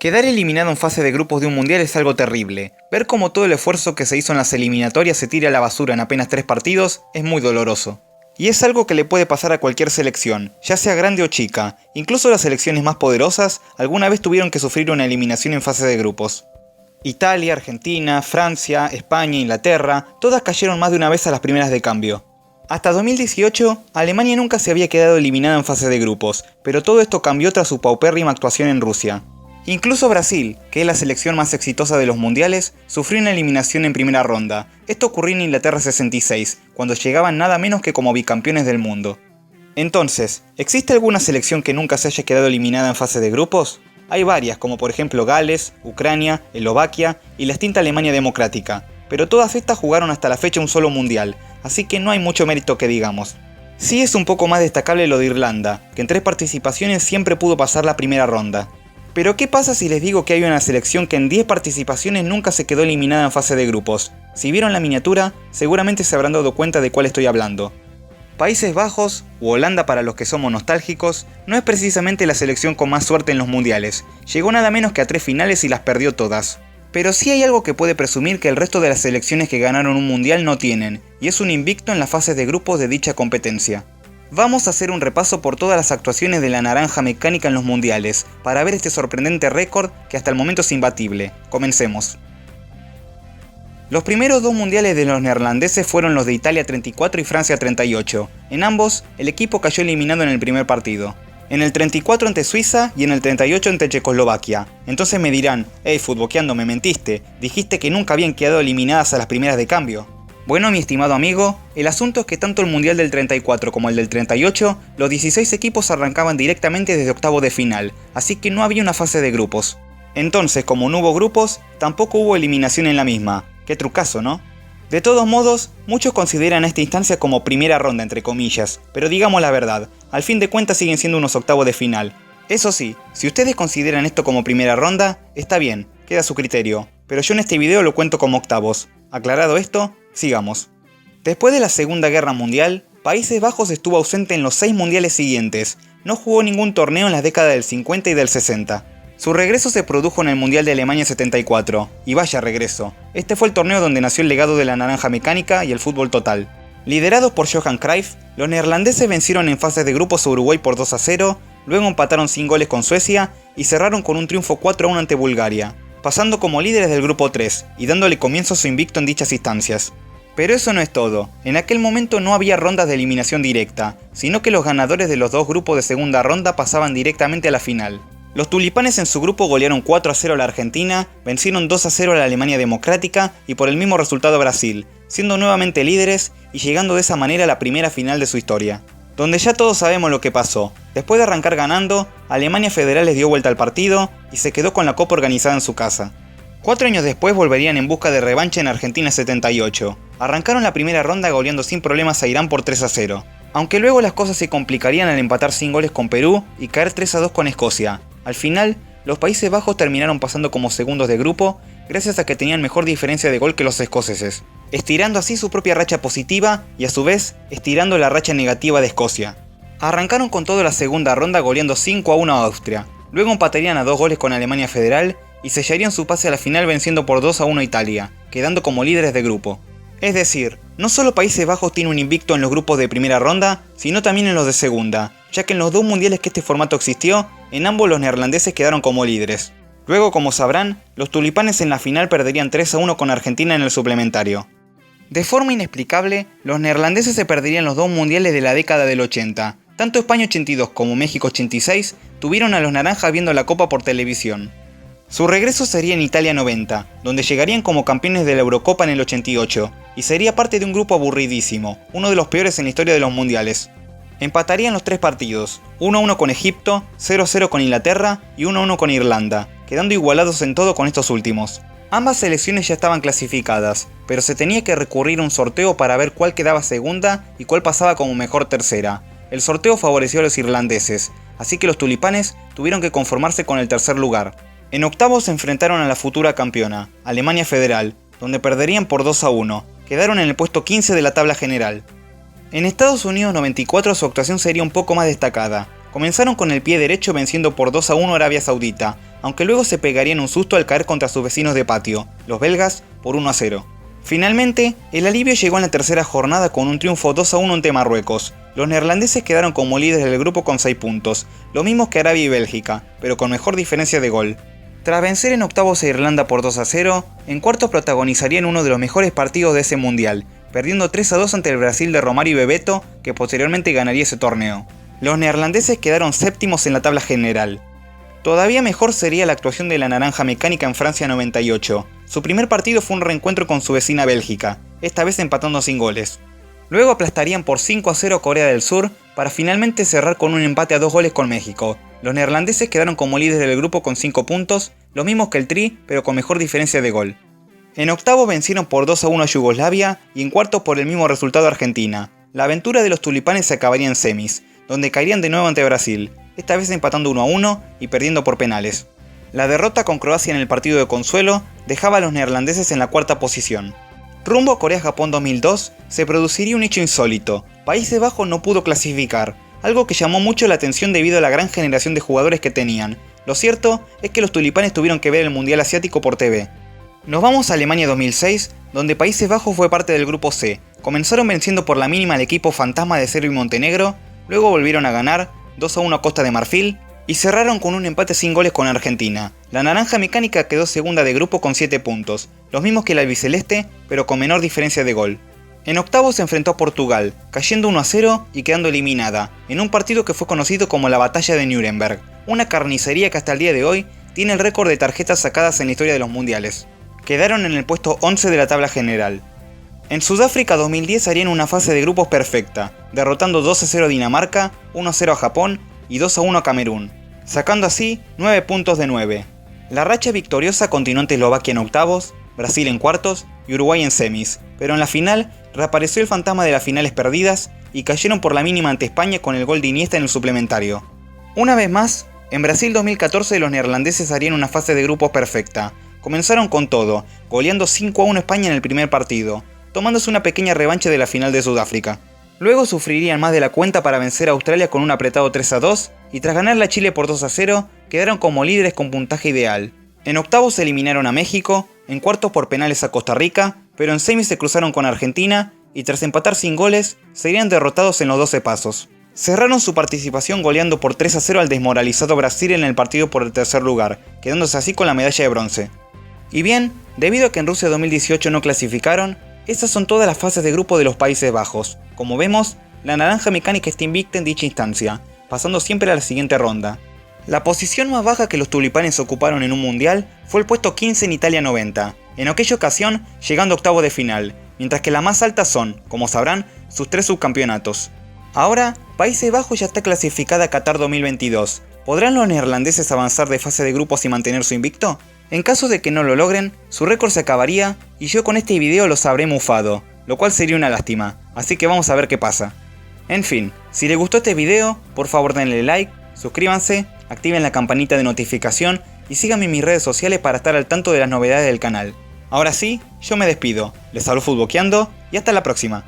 Quedar eliminado en fase de grupos de un mundial es algo terrible. Ver cómo todo el esfuerzo que se hizo en las eliminatorias se tira a la basura en apenas 3 partidos es muy doloroso. Y es algo que le puede pasar a cualquier selección, ya sea grande o chica. Incluso las selecciones más poderosas alguna vez tuvieron que sufrir una eliminación en fase de grupos. Italia, Argentina, Francia, España, Inglaterra, todas cayeron más de una vez a las primeras de cambio. Hasta 2018, Alemania nunca se había quedado eliminada en fase de grupos, pero todo esto cambió tras su paupérrima actuación en Rusia. Incluso Brasil, que es la selección más exitosa de los mundiales, sufrió una eliminación en primera ronda. Esto ocurrió en Inglaterra 66, cuando llegaban nada menos que como bicampeones del mundo. Entonces, ¿existe alguna selección que nunca se haya quedado eliminada en fase de grupos? Hay varias, como por ejemplo Gales, Ucrania, Eslovaquia y la extinta Alemania Democrática, pero todas estas jugaron hasta la fecha un solo mundial, así que no hay mucho mérito que digamos. Sí es un poco más destacable lo de Irlanda, que en 3 participaciones siempre pudo pasar la primera ronda. Pero ¿qué pasa si les digo que hay una selección que en 10 participaciones nunca se quedó eliminada en fase de grupos? Si vieron la miniatura, seguramente se habrán dado cuenta de cuál estoy hablando. Países Bajos, u Holanda para los que somos nostálgicos, no es precisamente la selección con más suerte en los mundiales. Llegó nada menos que a 3 finales y las perdió todas. Pero sí hay algo que puede presumir que el resto de las selecciones que ganaron un mundial no tienen, y es un invicto en las fases de grupos de dicha competencia. Vamos a hacer un repaso por todas las actuaciones de la naranja mecánica en los mundiales, para ver este sorprendente récord que hasta el momento es imbatible. Comencemos. Los primeros 2 mundiales de los neerlandeses fueron los de Italia 34 y Francia 38. En ambos, el equipo cayó eliminado en el primer partido. En el 34 ante Suiza y en el 38 ante Checoslovaquia. Entonces me dirán, hey Futboqueando, me mentiste, dijiste que nunca habían quedado eliminadas a las primeras de cambio. Bueno, mi estimado amigo, el asunto es que tanto el mundial del 34 como el del 38, los 16 equipos arrancaban directamente desde octavos de final, así que no había una fase de grupos. Entonces, como no hubo grupos, tampoco hubo eliminación en la misma. Qué trucazo, ¿no? De todos modos, muchos consideran esta instancia como primera ronda entre comillas, pero digamos la verdad, al fin de cuentas siguen siendo unos octavos de final. Eso sí, si ustedes consideran esto como primera ronda, está bien, queda a su criterio, pero yo en este video lo cuento como octavos. Aclarado esto, sigamos. Después de la Segunda Guerra Mundial, Países Bajos estuvo ausente en los 6 mundiales siguientes, no jugó ningún torneo en las décadas del 50 y del 60. Su regreso se produjo en el Mundial de Alemania 74, y vaya regreso. Este fue el torneo donde nació el legado de la naranja mecánica y el fútbol total. Liderados por Johan Cruyff, los neerlandeses vencieron en fases de grupos a Uruguay por 2-0, luego empataron sin goles con Suecia y cerraron con un triunfo 4-1 ante Bulgaria, pasando como líderes del grupo 3 y dándole comienzo a su invicto en dichas instancias. Pero eso no es todo, en aquel momento no había rondas de eliminación directa, sino que los ganadores de los 2 grupos de segunda ronda pasaban directamente a la final. Los tulipanes en su grupo golearon 4-0 a la Argentina, vencieron 2-0 a la Alemania Democrática y por el mismo resultado a Brasil, siendo nuevamente líderes y llegando de esa manera a la primera final de su historia. Donde ya todos sabemos lo que pasó. Después de arrancar ganando, Alemania Federal les dio vuelta al partido y se quedó con la copa organizada en su casa. 4 años después volverían en busca de revancha en Argentina 78. Arrancaron la primera ronda goleando sin problemas a Irán por 3-0. Aunque luego las cosas se complicarían al empatar sin goles con Perú y caer 3-2 con Escocia. Al final, los Países Bajos terminaron pasando como segundos de grupo gracias a que tenían mejor diferencia de gol que los escoceses, estirando así su propia racha positiva y a su vez estirando la racha negativa de Escocia. Arrancaron con todo la segunda ronda goleando 5-1 a Austria, luego empatarían a 2 goles con Alemania Federal y sellarían su pase a la final venciendo por 2-1 a Italia, quedando como líderes de grupo. Es decir, no solo Países Bajos tiene un invicto en los grupos de primera ronda, sino también en los de segunda, ya que en los 2 mundiales que este formato existió, en ambos los neerlandeses quedaron como líderes. Luego, como sabrán, los tulipanes en la final perderían 3-1 con Argentina en el suplementario. De forma inexplicable, los neerlandeses se perderían los 2 mundiales de la década del 80. Tanto España 82 como México 86 tuvieron a los naranjas viendo la copa por televisión. Su regreso sería en Italia 90, donde llegarían como campeones de la Eurocopa en el 88, y sería parte de un grupo aburridísimo, uno de los peores en la historia de los mundiales. Empatarían los 3 partidos, 1-1 con Egipto, 0-0 con Inglaterra y 1-1 con Irlanda, quedando igualados en todo con estos últimos. Ambas selecciones ya estaban clasificadas, pero se tenía que recurrir a un sorteo para ver cuál quedaba segunda y cuál pasaba como mejor tercera. El sorteo favoreció a los irlandeses, así que los tulipanes tuvieron que conformarse con el tercer lugar. En octavos se enfrentaron a la futura campeona, Alemania Federal, donde perderían por 2-1, quedaron en el puesto 15 de la tabla general. En Estados Unidos 94 su actuación sería un poco más destacada. Comenzaron con el pie derecho venciendo por 2-1 a Arabia Saudita, aunque luego se pegarían un susto al caer contra sus vecinos de patio, los belgas, por 1-0. Finalmente, el alivio llegó en la tercera jornada con un triunfo 2-1 ante Marruecos. Los neerlandeses quedaron como líderes del grupo con 6 puntos, lo mismo que Arabia y Bélgica, pero con mejor diferencia de gol. Tras vencer en octavos a Irlanda por 2-0, en cuartos protagonizarían uno de los mejores partidos de ese mundial, perdiendo 3-2 ante el Brasil de Romario y Bebeto, que posteriormente ganaría ese torneo. Los neerlandeses quedaron séptimos en la tabla general. Todavía mejor sería la actuación de la Naranja Mecánica en Francia 98. Su primer partido fue un reencuentro con su vecina Bélgica, esta vez empatando sin goles. Luego aplastarían por 5-0 a Corea del Sur, para finalmente cerrar con un empate a 2 goles con México. Los neerlandeses quedaron como líderes del grupo con 5 puntos, lo mismo que el Tri, pero con mejor diferencia de gol. En octavos vencieron por 2-1 a Yugoslavia y en cuartos por el mismo resultado a Argentina. La aventura de los tulipanes se acabaría en semis, donde caerían de nuevo ante Brasil, esta vez empatando 1-1 y perdiendo por penales. La derrota con Croacia en el partido de consuelo dejaba a los neerlandeses en la cuarta posición. Rumbo a Corea-Japón 2002 se produciría un hecho insólito. Países Bajos no pudo clasificar, algo que llamó mucho la atención debido a la gran generación de jugadores que tenían. Lo cierto es que los tulipanes tuvieron que ver el Mundial Asiático por TV. Nos vamos a Alemania 2006, donde Países Bajos fue parte del grupo C. Comenzaron venciendo por la mínima al equipo fantasma de Serbia y Montenegro, luego volvieron a ganar 2-1 a Costa de Marfil y cerraron con un empate sin goles con Argentina. La Naranja Mecánica quedó segunda de grupo con 7 puntos, los mismos que el albiceleste, pero con menor diferencia de gol. En octavos se enfrentó a Portugal, cayendo 1-0 y quedando eliminada, en un partido que fue conocido como la Batalla de Nuremberg, una carnicería que hasta el día de hoy tiene el récord de tarjetas sacadas en la historia de los mundiales. Quedaron en el puesto 11 de la tabla general. En Sudáfrica 2010 harían una fase de grupos perfecta, derrotando 2-0 a Dinamarca, 1-0 a Japón y 2-1 a Camerún, sacando así 9 puntos de 9. La racha victoriosa continuó ante Eslovaquia en octavos, Brasil en cuartos y Uruguay en semis, pero en la final reapareció el fantasma de las finales perdidas y cayeron por la mínima ante España con el gol de Iniesta en el suplementario. Una vez más, en Brasil 2014 los neerlandeses harían una fase de grupos perfecta. Comenzaron con todo, goleando 5-1 a España en el primer partido, tomándose una pequeña revancha de la final de Sudáfrica. Luego sufrirían más de la cuenta para vencer a Australia con un apretado 3-2 y tras ganarle a Chile por 2-0 quedaron como líderes con puntaje ideal. En octavos se eliminaron a México, en cuartos por penales a Costa Rica, pero en semis se cruzaron con Argentina y tras empatar sin goles serían derrotados en los 12 pasos. Cerraron su participación goleando por 3-0 al desmoralizado Brasil en el partido por el tercer lugar, quedándose así con la medalla de bronce. Y bien, debido a que en Rusia 2018 no clasificaron, estas son todas las fases de grupo de los Países Bajos. Como vemos, la Naranja Mecánica está invicta en dicha instancia, pasando siempre a la siguiente ronda. La posición más baja que los tulipanes ocuparon en un mundial fue el puesto 15 en Italia 90, en aquella ocasión llegando a octavos de final, mientras que la más alta son, como sabrán, sus 3 subcampeonatos. Ahora, Países Bajos ya está clasificada a Qatar 2022. ¿Podrán los neerlandeses avanzar de fase de grupos y mantener su invicto? En caso de que no lo logren, su récord se acabaría y yo con este video los habré mufado, lo cual sería una lástima, así que vamos a ver qué pasa. En fin, si les gustó este video, por favor denle like, suscríbanse, activen la campanita de notificación y síganme en mis redes sociales para estar al tanto de las novedades del canal. Ahora sí, yo me despido, les hablo Futboqueando y hasta la próxima.